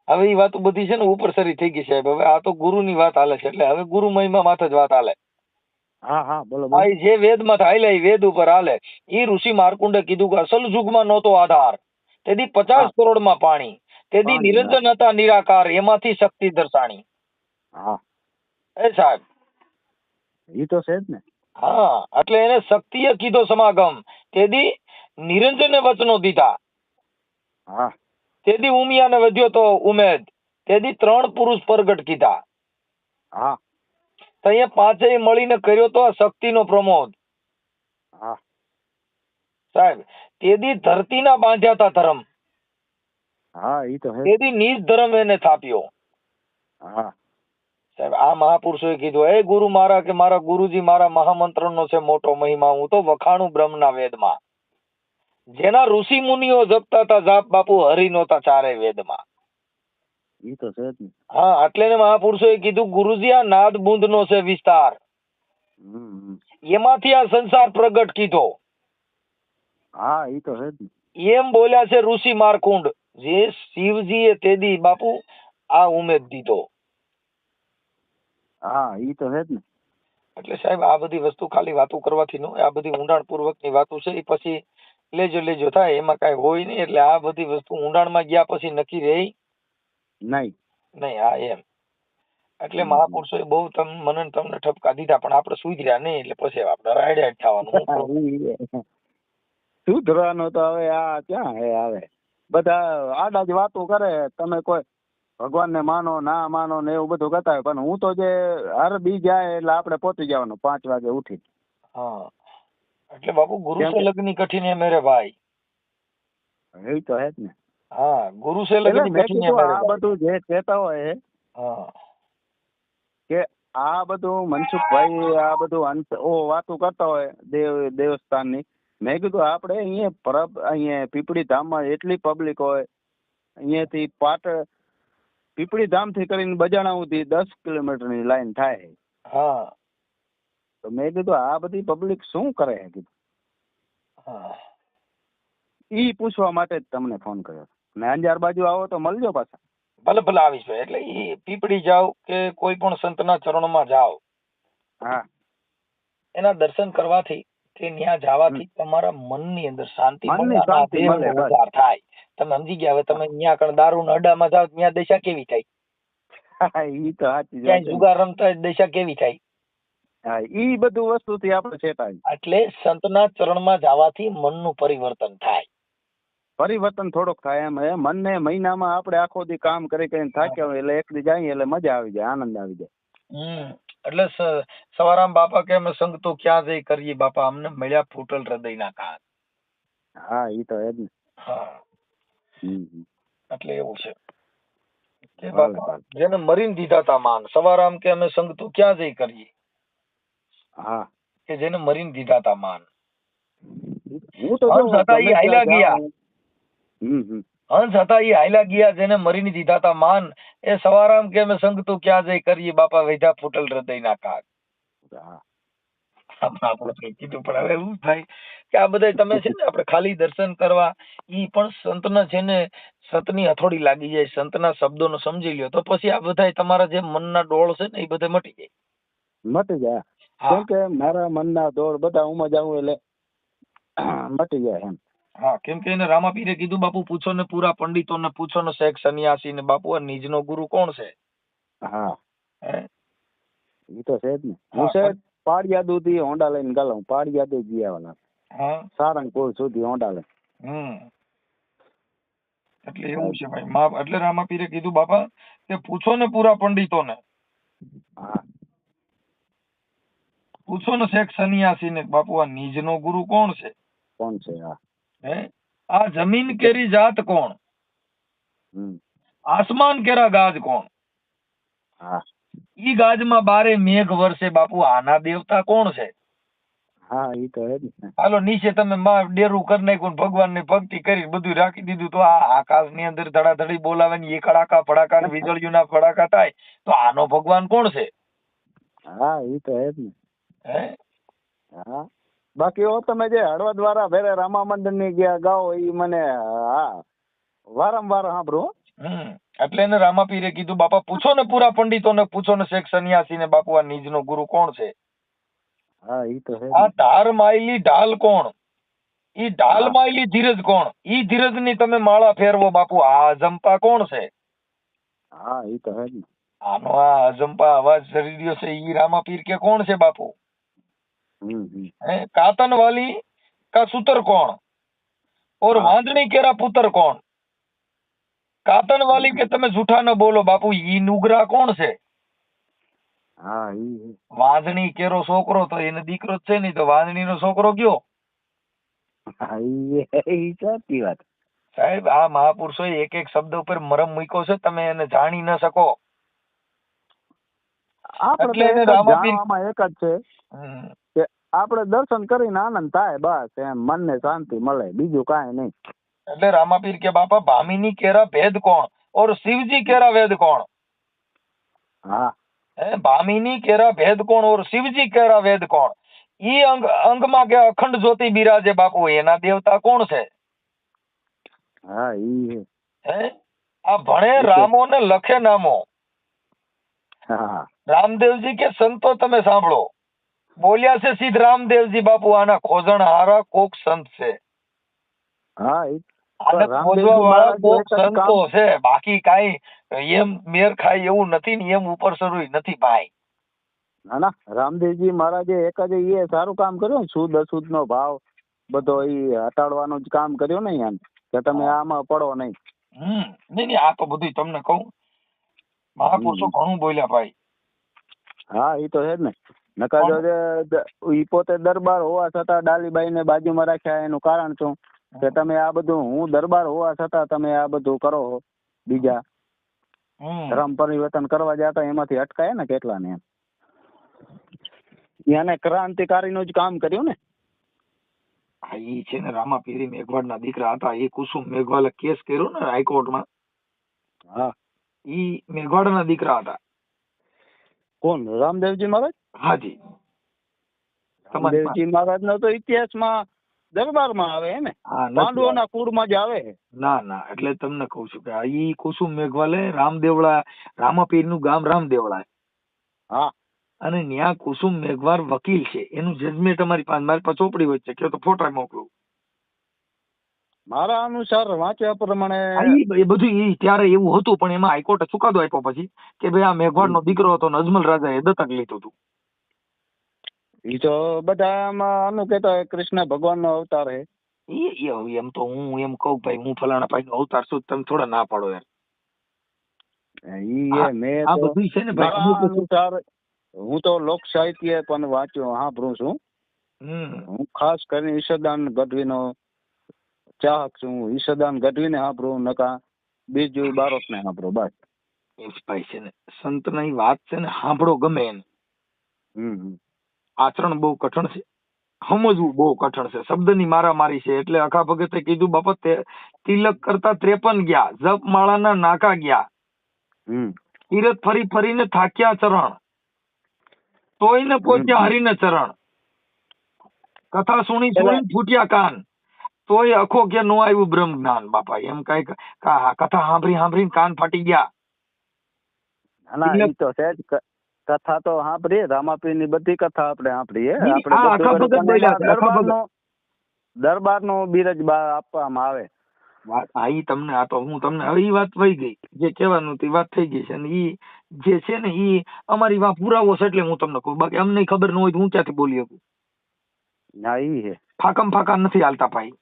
[SPEAKER 2] હવે ઈ વાતો બધી છે ને ઉપરસરી થઈ ગઈ સાહેબ. હવે આ તો ગુરુ ની વાત હાલે છે, એટલે હવે ગુરુ મહિમા માથે જ વાત હાલે.
[SPEAKER 3] હા હા બોલો.
[SPEAKER 2] આ જે વેદ માં હાલે એ વેદ ઉપર હાલે. ઈ ઋષિ માર્કુંડે કીધું કે અસલ યુગમાં નહોતો આધાર, તેથી 50 કરોડમાં પાણી, તેથી નિરંજન હતા નિરાકાર, એમાંથી શક્તિ દર્શાણી.
[SPEAKER 3] હા
[SPEAKER 2] એ સાહેબ
[SPEAKER 3] ઈ તો છે જ ને.
[SPEAKER 2] હા, એટલે એને શક્તિએ કીધો સમાગમ, તેથી નિરંજને વચનો દીધા.
[SPEAKER 3] હા
[SPEAKER 2] તેથી ઉમિયાને વધ્યો તો ઉમેદ, તેથી 3 પુરુષ પ્રગટ કીધા.
[SPEAKER 3] હા
[SPEAKER 2] તો અહીંયા પાંચેય મળીને કર્યો તો આ શક્તિનો પ્રમોદ.
[SPEAKER 3] હા
[SPEAKER 2] સાહેબ તેથી ધરતીના બાંધ્યા હતા ધર્મ,
[SPEAKER 3] હા ઈ તો હે.
[SPEAKER 2] તેથી નિજ ધર્મ એને થાપ્યો.
[SPEAKER 3] હા
[SPEAKER 2] સાહેબ આ મહાપુરુષોએ કીધું, એ ગુરુ મારા કે મારા ગુરુજી મારા મહામંત્ર નો છે મોટો મહિમા, હું તો વખાણું બ્રહ્મના વેદમાં. જેના ઋષિ મુનિઓ જપતા હતા જાપ બાપુ, હરિ નહોતા ચારે વેદમાં.
[SPEAKER 3] ઈ તો છે જ ને.
[SPEAKER 2] હા, એટલે ને મહાપુરુષોએ કીધું, ગુરુજી આ નાદ બુંદ નો છે વિસ્તાર, એમાંથી આ સંસાર પ્રગટ કીધો.
[SPEAKER 3] હા ઈ તો છે જ ને.
[SPEAKER 2] એમ બોલ્યા છે ઋષિ માર્કુંડ, જે શિવજીએ તેદી બાપુ આ ઉમેદ દીધો.
[SPEAKER 3] હા ઈ તો છે જ ને.
[SPEAKER 2] એટલે સાહેબ આ બધી વસ્તુ ખાલી વાતો કરવાથી નો, આ બધી ઊંડાણ પૂર્વક ની વાતો છે. એ પછી લેજો થાય, એમાં કઈ હોય નહીં. એટલે આ બધી વસ્તુ ઊંડાણ માં ગયા પછી નક્કી રહી
[SPEAKER 3] નહીં.
[SPEAKER 2] હા એમ. એટલે મહાપુરુષોએ બહુ મને તમને ઠપકા દીધા, પણ આપણે સુધર્યા નહીં. એટલે પછી આપણે રાયડા જ થવાનું.
[SPEAKER 3] સુધરવાનો તો હવે આ ક્યાં હે? આવે બધા આડા જ વાતો કરે. તમે કોઈ ભગવાન ને માનો ના માનો ને એવું બધું કરતા હોય, પણ હું તો જે હર બી જાય એટલે આપણે પહોંચી જવાનું 5 વાગે ઉઠી.
[SPEAKER 2] હા, એટલે બાપુ ગુરુ સે લગની કઠિન હે મેરે ભાઈ.
[SPEAKER 3] એ તો હે જ ને.
[SPEAKER 2] હા, ગુરુ સે લગની કઠિન હે મેરે
[SPEAKER 3] આ બધું જે કહેતા હોય કે આ બધું મનસુખભાઈ આ બધું વાતો કરતા હોય દેવસ્થાનની. મેં કીધું આપણે અહીંયા પીપળી ધામમાં એટલી પબ્લિક હોય, અહીંયાથી પીપળી ધામ થી કરીને બજાણા સુધી 10 કિલોમીટરની લાઈન થાય.
[SPEAKER 2] હા,
[SPEAKER 3] તો મેં કીધું આ બધી પબ્લિક શું કરે છે કીધું. ઈ પૂછવા માટે જ તમને ફોન કર્યો. ને અંજાર બાજુ આવો તો મળજો પાછા.
[SPEAKER 2] ભલે આવીશ ભાઈ. એટલે ઈ પીપળી જાવ કે કોઈ પણ સંતના ચરણમાં જાવ,
[SPEAKER 3] હા
[SPEAKER 2] એના દર્શન કરવાથી કે ત્યાં જવાથી તમારા મનની અંદર શાંતિ મળે
[SPEAKER 3] મનની
[SPEAKER 2] અને આ
[SPEAKER 3] શાંતિ
[SPEAKER 2] દેહનો
[SPEAKER 3] મળે બસ.
[SPEAKER 2] ઉદ્ધાર થાય. તમે સમજી ગયા. હવે તમે ત્યાં કણ દારૂના અડ્ડામાં જાઓ ત્યાં દશા કેવી થાય?
[SPEAKER 3] ઈ તો સાચી જ વાત
[SPEAKER 2] ક્યાંય
[SPEAKER 3] છે.
[SPEAKER 2] જુગાર રમતા હોય દશા કેવી થાય?
[SPEAKER 3] હા, ઈ બધું વસ્તુથી આપણે ચેતાય.
[SPEAKER 2] એટલે સંતના ચરણમાં જવાથી મનનું પરિવર્તન થાય.
[SPEAKER 3] પરિવર્તન થોડોક થાય એમ. મનને મહિનામાં આપણે આખો દી કામ કરી કરીને થાક્યા હોય એટલે એક દી જાય એટલે મજા આવી જાય, આનંદ આવી જાય.
[SPEAKER 2] એટલે સવારામ બાપા કે અમે સંગ તો ક્યાં જઈ કરીએ બાપા, અમને મળ્યા ફૂટલ હૃદયના કાન.
[SPEAKER 3] હા, ઈ તો હે જ ને.
[SPEAKER 2] હા,
[SPEAKER 3] હમ.
[SPEAKER 2] એટલે એવું છે કે
[SPEAKER 3] ભલે,
[SPEAKER 2] બાપા
[SPEAKER 3] ભલે.
[SPEAKER 2] જેને મરીને દીધા તા માન, સવારામ કે અમે સંગ તો ક્યાં જઈ કરીએ,
[SPEAKER 3] હા,
[SPEAKER 2] કે જેને મરીને દીધા તા માન.
[SPEAKER 3] હું તો
[SPEAKER 2] હંસ
[SPEAKER 3] જો
[SPEAKER 2] હતા ઈ
[SPEAKER 3] ગમે
[SPEAKER 2] હાયલા
[SPEAKER 3] ત્યાં
[SPEAKER 2] ગયા.
[SPEAKER 3] જાઉં. હમ.
[SPEAKER 2] હંસ હતા ઈ હાયલા ગયા, જેને મરીને દીધા તા માન. એ સવારામ કે અમે સંગ તો ક્યાં જઈ કરીએ બાપા, વેધા ફૂટલ હૃદયના કાન.
[SPEAKER 3] હા.
[SPEAKER 2] આપણે કીધું પણ હવે એવું થાય કે આ બધા તમે છે ને આપણે ખાલી દર્શન કરવા, ઈ પણ સંતના છે ને સંતની હથોડી લાગી જાય, સંતના શબ્દોનો સમજી લ્યો તો પછી આ બધા તમારા જે મનના ડોળ છે ને એ બધા મટી જાય.
[SPEAKER 3] મટી જાય.
[SPEAKER 2] હા
[SPEAKER 3] કેમ કે મારા મનના દોડ બધા ઉમાં જાવું એટલે મટી જાય એમ.
[SPEAKER 2] હા, કેમ કે એને રામાપીરે કીધું બાપુ પૂછો ને પૂરા પંડિતોને, પૂછો ને શેખ સન્યાસી ને, બાપુ આ નિજનો ગુરુ કોણ છે?
[SPEAKER 3] હા,
[SPEAKER 2] હે?
[SPEAKER 3] ઈ તો છે જ ને.
[SPEAKER 2] હા,
[SPEAKER 3] હું છે પાડિયાદુ થી હોન્ડા લઈને ગયો, પાડિયાદુ જીયાવાલા
[SPEAKER 2] હા,
[SPEAKER 3] સારંગપુર સુધી હોન્ડા લઈને.
[SPEAKER 2] એટલે એવું છે ભાઈ. એટલે રામાપીરે કીધું બાપા કે પૂછો ને પૂરા પંડિતોને,
[SPEAKER 3] હા,
[SPEAKER 2] પૂછો ને શેખ સન્યાસી ને, બાપુ આ નિજનો ગુરુ કોણ છે?
[SPEAKER 3] કોણ છે? હા.
[SPEAKER 2] હે? આ જમીન કેરી જાત કોણ?
[SPEAKER 3] હમ.
[SPEAKER 2] આસમાન કેરા ગાજ કોણ?
[SPEAKER 3] હા,
[SPEAKER 2] ઈ ગાજમાં બારે મેઘ વર્ષે, બાપુ આના દેવતા કોણ છે?
[SPEAKER 3] હા, ઈ તો હે જ ને.
[SPEAKER 2] હાલો નીચે તમે માં ડેરું કરી નાખ્યું, ભગવાન ની ભક્તિ કરી બધું રાખી દીધું, તો આ આકાશ ની અંદર ધડાધડી બોલાવે ને એ કડાકા ફડાકા ને વીજળીઓ ના ફડાકા થાય, તો આનો ભગવાન કોણ છે?
[SPEAKER 3] હા, ઈ તો હે જ ને.
[SPEAKER 2] હે?
[SPEAKER 3] હા, બાકી તમે જે હળવદ દ્વારા ભેરે રામા મંદિર ની ગયા ગાઓ ઈ મને હા વારંવાર સાંભળું.
[SPEAKER 2] એટલે એને રામાપીરે કીધું બાપા પૂછો ને પૂરા પંડિતોને, પૂછો ને શેખ સન્યાસી ને, બાપુ આ નિજનો ગુરુ કોણ છે?
[SPEAKER 3] હા, ઈ તો હે જ
[SPEAKER 2] આ
[SPEAKER 3] ને.
[SPEAKER 2] ધાર માયલી ઢાલ કોણ? ઈ ઢાલ
[SPEAKER 3] હા.
[SPEAKER 2] માયલી ધીરજ કોણ? ઈ ધીરજ ની તમે માળા ફેરવો, બાપુ આ અજંપા કોણ છે?
[SPEAKER 3] હા, ઈ તો હે જ ને.
[SPEAKER 2] આનો આ અજંપા અવાજ કરી રહ્યો છે ઈ રામાપીર કે કોણ છે બાપુ?
[SPEAKER 3] હમ.
[SPEAKER 2] कातन वाली का सूतर कौन और
[SPEAKER 3] हाँ।
[SPEAKER 2] वांदनी केरा पुत्र कौन? कातन वाली के તમે જૂઠા ન બોલો બાપુ, ઈ નુગરા કોણ છે?
[SPEAKER 3] હા, ઈ
[SPEAKER 2] વાંદણી કેરો છોકરો તો એને દીકરો જ છે નહીં, તો વાંદણી નો છોકરો કયો?
[SPEAKER 3] હા, ઈ સાચી વાત.
[SPEAKER 2] સાહેબ આ મહાપુરુષોએ એક એક શબ્દ ઉપર મરમ મૂક્યો છે, તમે એને જાણી ન શકો.
[SPEAKER 3] આપણે
[SPEAKER 2] એટલે
[SPEAKER 3] તો
[SPEAKER 2] એને
[SPEAKER 3] એક જ
[SPEAKER 2] રામાપીર
[SPEAKER 3] જાણવામાં એક જ છે કે આપણે દર્શન કરીને આનંદ થાય બસ, એમ મનને શાંતિ મળે, બીજું કાંઈ નહીં.
[SPEAKER 2] એટલે રામાપીર કે બાપા ભામિની કેરા ભેદ કોણ और शिवजी केरा वेद कोण?
[SPEAKER 3] હા,
[SPEAKER 2] ભામિની કેરા ભેદ કોણ और शिवजी केरा वेद कोण? ઈ અંગમાં કે અખંડ જ્યોતિ બિરાજે, બાપુ એના દેવતા કોણ છે?
[SPEAKER 3] હા, ઈ
[SPEAKER 2] હે? આ ભણે રામો ને લખે નામો.
[SPEAKER 3] હા,
[SPEAKER 2] રામદેવજી કે સંતો તમે સાંભળો, બોલ્યા છે સિદ્ધ રામદેવજી, બાપુ આના ખોજણ હારા કોક સંત છે.
[SPEAKER 3] હા,
[SPEAKER 2] આને
[SPEAKER 3] રામદેવજી
[SPEAKER 2] ખોજવા વાળા
[SPEAKER 3] મહારાજ
[SPEAKER 2] કોક
[SPEAKER 3] એક જ
[SPEAKER 2] સંતો
[SPEAKER 3] કામ.
[SPEAKER 2] છે, બાકી કાઈ એમ મેર ખાય એવું નથી ને એમ ઉપર સરુય નથી ભાઈ.
[SPEAKER 3] ના, રામદેવજી મહારાજે એક જ એ સારું કામ કર્યું ને, શુદ્ધ અશુદ્ધ નો ભાવ બધો ઈ હટાડવાનું જ કામ કર્યું ને એમ, કે તમે આમાં પડો નહીં.
[SPEAKER 2] નહીં આ તો બધું તમને કહું, મહાપુરુષો ઘણું બોલ્યા ભાઈ.
[SPEAKER 3] હા, ઈ તો છે જ ને. નકા જો ઈ પોતે દરબાર હોવા છતાં ડાલીબાઈ ને બાજુમાં રાખ્યા, એનું કારણ શું કે તમે આ બધું, હું દરબાર હોવા છતાં તમે આ બધું કરો બીજા ધર્મ પરિવર્તન કરવા જતા, એમાંથી અટકાય ને કેટલા ને એમ. એને ક્રાંતિકારી નું જ કામ કર્યું ને.
[SPEAKER 2] હા, ઈ છે ને રામાપીર મેઘવાડ ના દીકરા હતા, એ કુસુમ મેઘવાલે કેસ કર્યો ને હાઈકોર્ટમાં.
[SPEAKER 3] હા,
[SPEAKER 2] ઈ મેઘવાડ ના દીકરા હતા.
[SPEAKER 3] કોણ? રામદેવજી મહારાજ?
[SPEAKER 2] હાજી.
[SPEAKER 3] રામદેવજી મહારાજ નો તો ઇતિહાસમાં દરબારમાં આવે ને, પાંડવોના કુળમાં જ આવે.
[SPEAKER 2] ના એટલે તમને કઉ છું કે ઈ કુસુમ મેઘવાલે રામદેવળા, રામાપીર નું ગામ રામદેવળા.
[SPEAKER 3] હા,
[SPEAKER 2] અને ન્યા કુસુમ મેઘવાર વકીલ છે, એનું જજમેન્ટ અમારી પાસે, મારી પાસે ચોપડી હોય છે, કે તો ફોટા મોકલું.
[SPEAKER 3] મારા અનુસાર વાંચ્યા પ્રમાણે
[SPEAKER 2] હા, એ બધું ત્યારે એવું હતું, પણ એમાં હાઈકોર્ટે ચુકાદો આપ્યો પછી કે ભાઈ આ મેઘવાળનો દીકરો હતો ને અજમલ રાજાએ દત્તક લીધું હતું.
[SPEAKER 3] ઈ તો બધા આમાં આનું કહેતા હોય કૃષ્ણ ભગવાનનો અવતાર છે.
[SPEAKER 2] એમ તો હું એમ કહું ભાઈ હું ફલાણા ભાઈનો અવતાર છું, તમે થોડા ના પાડો યાર.
[SPEAKER 3] ઈ મેં
[SPEAKER 2] આ
[SPEAKER 3] તો
[SPEAKER 2] બધું છે ને ભાઈ,
[SPEAKER 3] મારા અનુસાર હું તો લોક સાહિત્ય પણ વાંચ્યો સાંભળું છું. હું ખાસ કરીને ઈશદાન ગઢવીનો ચાહક છું. હું ઈશદાન ગઢવીને સાંભળું, નકા બીજું બારોટને સાંભળું, બસ.
[SPEAKER 2] ભાઈ છે ને સંતની વાત છે ને સાંભળો ગમે એને, આચરણ બહુ કઠણ છે, સમજવું બહુ કઠણ છે, શબ્દની મારામારી છે. એટલે અખા ભગતે કીધું બાપા તિલક કરતા 53 ગયા, જપ માળાના નાકા ગયા, તીરથ ફરી ફરીને થાક્યા ચરણ, તોય ને પહોંચ્યા હરિને ચરણ, કથા સુણી સુણી ફૂટ્યા કાન, તોય અખો કે નો આવ્યું બ્રહ્મ જ્ઞાન. બાપા એમ કઈ કથા સાંભળી સાંભળીને કાન ફાટી ગયા.
[SPEAKER 3] ના ઈ તો છે જ. કથા તો સાંભળીએ, રામાપીરની બધી કથા આપણે સાંભળીએ. દરબારનો બિરજ આપવામાં આવે.
[SPEAKER 2] ઈ તમને આ તો હું તમને હવે ઈ વાત વહી ગઈ, જે કહેવાનું તે વાત થઈ ગઈ છે. અને ઈ જે છે ને ઈ અમારી વાત પુરાવો છે, એટલે હું તમને કહું. બાકી અમને ખબર ન હોય તો હું ક્યાંથી બોલી શકું?
[SPEAKER 3] ના ઈ હે,
[SPEAKER 2] ફાકમ ફાકા નથી હાલતા ભાઈ.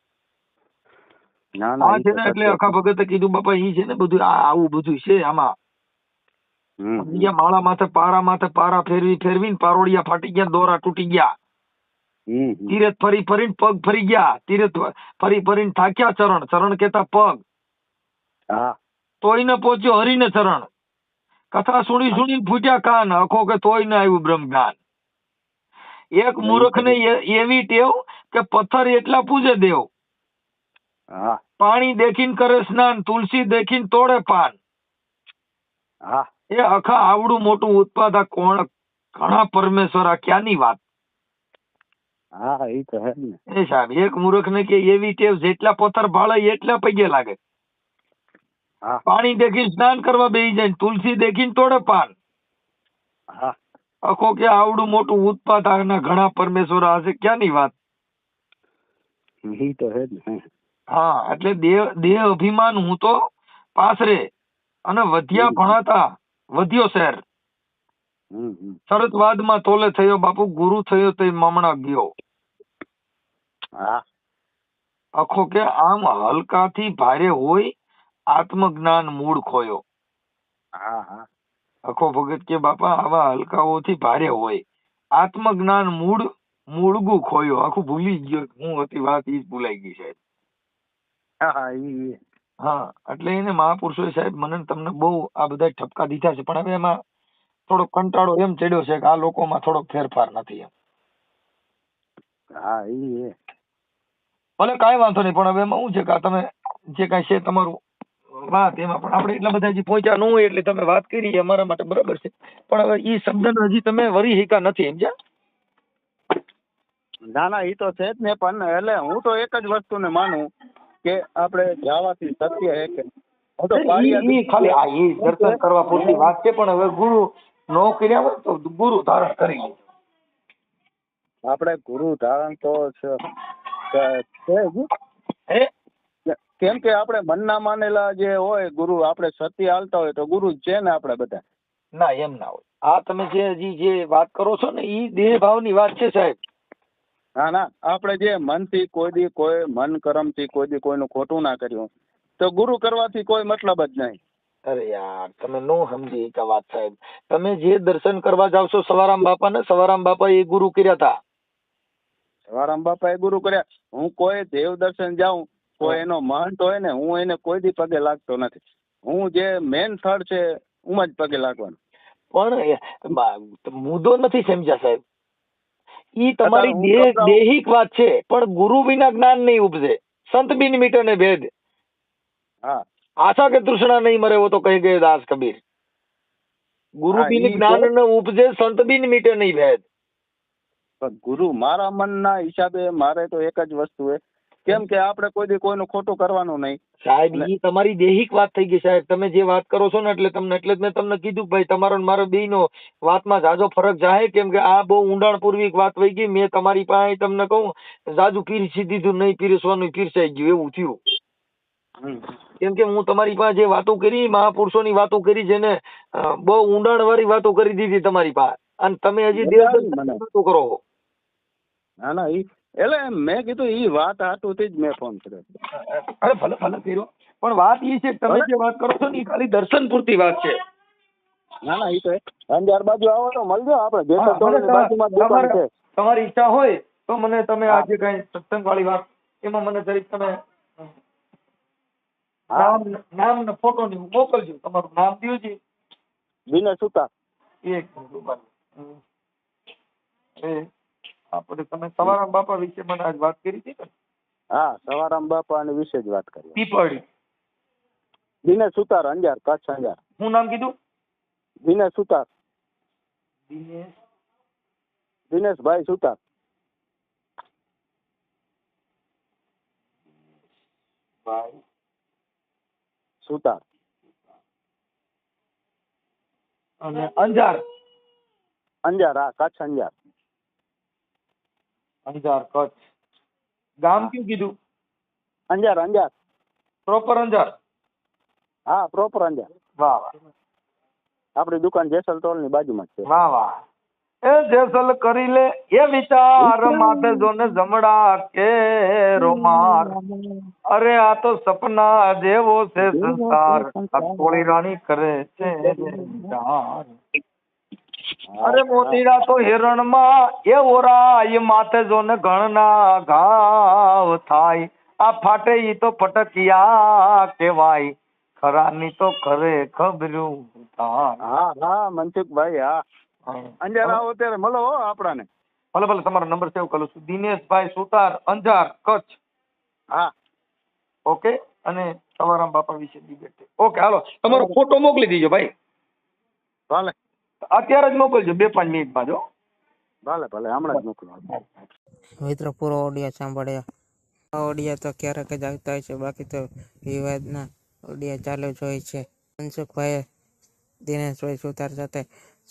[SPEAKER 3] ના
[SPEAKER 2] છે ને એટલે અખા ભગતે કીધું બાપા ઈ છે ને બધું આવું બધું છે આમાં. માળા માથે પારા ફેરવી ફેરવીને પારોડિયા ફાટી ગયા, દોરા તૂટી ગયા, તીરથ ફરી ફરીને પગ ફરી ગયા, તીરથ ફરી ફરીને થાક્યા ચરણ, ચરણ કેતા પગ, તોય ન પહોંચ્યો હરિને ચરણ, કથા સુણી સુણી ફૂટ્યા કાન, અખો કે તોય ન આવ્યું બ્રહ્મ જ્ઞાન. એક મૂર્ખ ને એવી ટેવ કે પથ્થર એટલા પૂજે દેવ, પાણી દેખીને કરે સ્નાન, તુલસી દેખીને તોડે પાન. એ અખા આવડું મોટું ઉત્પાદક કોણ, ઘણા પરમેશ્વર, આ ક્યાંની વાત? એ સાહેબ એક મૂર્ખ ને કે એવી ટેવ જેટલા પથ્થર ભાળે એટલા પગે લાગે, પાણી દેખીને સ્નાન કરવા બેસી જાય, તુલસી દેખીને તોડે પાન. અખો કે આવડું મોટું ઉત્પાદક ના ઘણા પરમેશ્વર, આ છે ક્યાંની વાત? હા, એટલે દેહ અભિમાન હું તો પાસરે, અને વધ્યા ભણાતા વધ્યો શહેર, શરતવાદ માં તોલે થયો બાપુ, ગુરુ થયો તે મમણા ગયો. અખો કે આમ હલકાથી ભારે હોય, આત્મજ્ઞાન મૂળ ખોયો. અખો ભગત કે બાપા આવા હલકાઓથી ભારે હોય, આત્મજ્ઞાન મૂળગું ખોયો. આખું ભૂલી ગયો હું હતી વાત, ઈ જ ભૂલાઈ ગઈ સાહેબ. હા, એટલે એને મહાપુરુષોએ સાહેબ મને તમને બહુ આ બધા ઠપકા દીધા છે, પણ હવે એમાં થોડો કંટાળો એમ ચડ્યો છે કે આ લોકોમાં થોડો ફેરફાર નથી એમ. ભલે કાંઈ વાંધો નહીં, પણ હવે એમાં શું છે કે તમે જે કાંઈ છે તમારું વાત, એમાં પણ આપણે એટલા બધા હજી પહોંચ્યા ન હોય એટલે તમે વાત કરી અમારા માટે બરાબર છે, પણ હવે ઈ શબ્દને હજી તમે વરી શીખા નથી, સમજ્યા?
[SPEAKER 3] ના ઈ તો છે જ ને. પણ એટલે હું તો એક જ વસ્તુને માનું કે આપણે જવાથી સત્ય હે કે
[SPEAKER 2] ખાલી દર્શન કરવા પૂરતી વાત છે, પણ હવે ગુરુ નો કર્યા હોય તો ગુરુ ધારણ કરી લે.
[SPEAKER 3] આપણે ગુરુ ધારણ તો છે કેમ કે આપણે મનના માનેલા જે હોય ગુરુ, આપણે સત્ય હાલતા હોય તો ગુરુ જ છે ને આપણે બધા.
[SPEAKER 2] ના એમ ના હોય. આ તમે જે વાત કરો છો ને ઈ દેહ ભાવની વાત છે સાહેબ.
[SPEAKER 3] ના આપણે જે મનથી કોઈ મન કરમથી કોઈ દી કોઈનું ખોટું ના કર્યું તો ગુરુ કરવાથી કોઈ મતલબ જ નહીં.
[SPEAKER 2] અરે યાર તમે નો સમજી એક વાત સાહેબ. તમે જે દર્શન કરવા જાવ છો સવારામ બાપા ને, સવારામ બાપા એ ગુરુ કર્યા હતા.
[SPEAKER 3] સવારામ બાપા એ ગુરુ કર્યા. હું કોઈ દેવ દર્શન જાઉં, કોઈ એનો મહંત હોય ને, હું એને કોઈ દી પગે લાગતો નથી. હું જે મેન સ્થળ છે હું જ પગે લાગવાનું.
[SPEAKER 2] પણ મુદ્દો નથી સમજ્યા સાહેબ. ઈ તમારી દેહિક વાત છે, પણ ગુરુ વિના જ્ઞાન નહીં ઉપજે. સંત બિન મીટે ને ભેદ. આશા કે તૃષ્ણા નહીં મરે, वो तो कह गए दास कबीर. ગુરુ બિન જ્ઞાન ન ઉપજે, સંત બિન મીટે નહીં ભેદ.
[SPEAKER 3] ગુરુ મારા મનના હિસાબે મારે તો એક જ વસ્તુ છે કેમ કે આપણે કોઈ દી કોઈનું ખોટું કરવાનું નહીં.
[SPEAKER 2] સાહેબ ઈ તમારી દેહિક વાત થઈ ગઈ સાહેબ. તમે જે વાત કરો છો ને એટલે જ મેં તમને કીધું કે ભાઈ તમારો ને મારો બેયનો વાતમાં જાજો ફરક જાહે, કેમ કે આ બહુ ઊંડાણપૂર્વક વાત વહી ગઈ. મેં તમારી પાસે તમને કહું જાજુ પીરસી દીધું, નહીં પીરસવાનું પીરસાઈ ગયું એવું થયું. કેમ કે હું તમારી પાસે જે વાતો કરી મહાપુરુષોની વાતો કરી છે ને બહુ ઊંડાણ વાળી વાતો કરી દીધી તમારી પાસે, અને તમે હજી દેવદર્શનની વાતો કરો છો.
[SPEAKER 3] ના ના ઈ એટલે મેં કીધું ઈ વાત હાટુથી જ મેં ફોન કર્યો.
[SPEAKER 2] અરે ભલે ભલે કર્યો, પણ વાત ઈ છે કે તમે જે વાત કરો છો ને ઈ ખાલી દર્શન પૂરતી વાત છે.
[SPEAKER 3] ના ના ઈ તો અંજાર બાજુ આવો તો મળજો, આપણે જેસલ તોરણની બાજુમાં જ દુકાન છે.
[SPEAKER 2] તમારી ઈચ્છા હોય તો મને તમે આ જે કઈ સત્સંગ વાળી વાત એમાં મને જરીક તમે નામ ને ફોટો ની મોકલજો. તમારું નામ દ્યોજી.
[SPEAKER 3] દિનેશ સુતાર.
[SPEAKER 2] એક મિનિટ ઉભા રહો. આપણે તમે સવારામ બાપા વિશે મને આજ વાત કરી હતી ને?
[SPEAKER 3] હા, સવારામ બાપા વિશે જ વાત કરી.
[SPEAKER 2] પીપળી.
[SPEAKER 3] દિનેશ સુતાર, અંજાર, કચ્છ અંજાર.
[SPEAKER 2] શું નામ કીધું?
[SPEAKER 3] દિનેશ સુતાર. દિનેશભાઈ સુતાર.
[SPEAKER 2] ભાઈ
[SPEAKER 3] સુતાર.
[SPEAKER 2] અને અંજાર.
[SPEAKER 3] અંજાર, હા, કચ્છ અંજાર.
[SPEAKER 2] અંજાર કચ્છ. ગામ કયું કીધું?
[SPEAKER 3] અંજાર અંજાર.
[SPEAKER 2] પ્રોપર અંજાર?
[SPEAKER 3] હા, પ્રોપર અંજાર.
[SPEAKER 2] વાહ વાહ.
[SPEAKER 3] આપણી દુકાન જેસલ તોરણની બાજુમાં જ છે.
[SPEAKER 2] વાહ વાહ. એ જેસલ કરી લે એ વિચાર માથે જોને જમડા કે રોમાર. અરે આ તો સપના જેવો છે સંસાર, અકોળી રાણી કરે છે વિચાર. અરે મોતીડા તો હિરણમાં એ ઓરાય, માથે જોને ઘણના ઘાવ થાય. આ ફાટે ઈ તો ફટકિયા કહેવાય, ખરાની તો ખરે ખબર્યું થાય.
[SPEAKER 3] હા હા મનસુખભાઈ, હા. અંજાર આવો ત્યારે મળો હો આપણાને.
[SPEAKER 2] ભલે ભલે, તમારો નંબર સેવ કરું છું. દિનેશભાઈ સુતાર, અંજાર કચ્છ.
[SPEAKER 3] હા
[SPEAKER 2] ઓકે. અને સવારામ બાપા વિશે ડિબેટ. ઓકે, હાલો તમારો ફોટો મોકલી દીજો ભાઈ.
[SPEAKER 3] ભલે
[SPEAKER 2] અત્યારે જ મોકલજો, 2-5 મિનિટમાં જો.
[SPEAKER 3] ભલે ભલે, હમણાં જ મોકલો.
[SPEAKER 1] મિત્રો પૂરો ઓડિયો સાંભળ્યો. આ ઓડિયો તો ક્યારેક જ આવતા હોય છે, બાકી તો વિવાદના ઓડિયો ચાલુ જ હોય છે. મનસુખભાઈએ દિનેશભાઈ સુતાર સાથે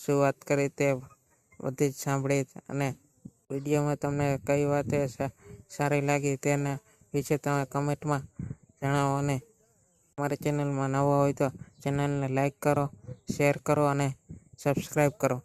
[SPEAKER 1] શું વાત કરી તે બધી જ સાંભળી, અને વિડીયોમાં તમને કઈ વાત સારી લાગી તેના વિશે તમે કમેન્ટમાં જણાવો. અને અમારી ચેનલમાં નવા હોય તો ચેનલને લાઈક કરો, શેર કરો અને સબસ્ક્રાઈબ કરો.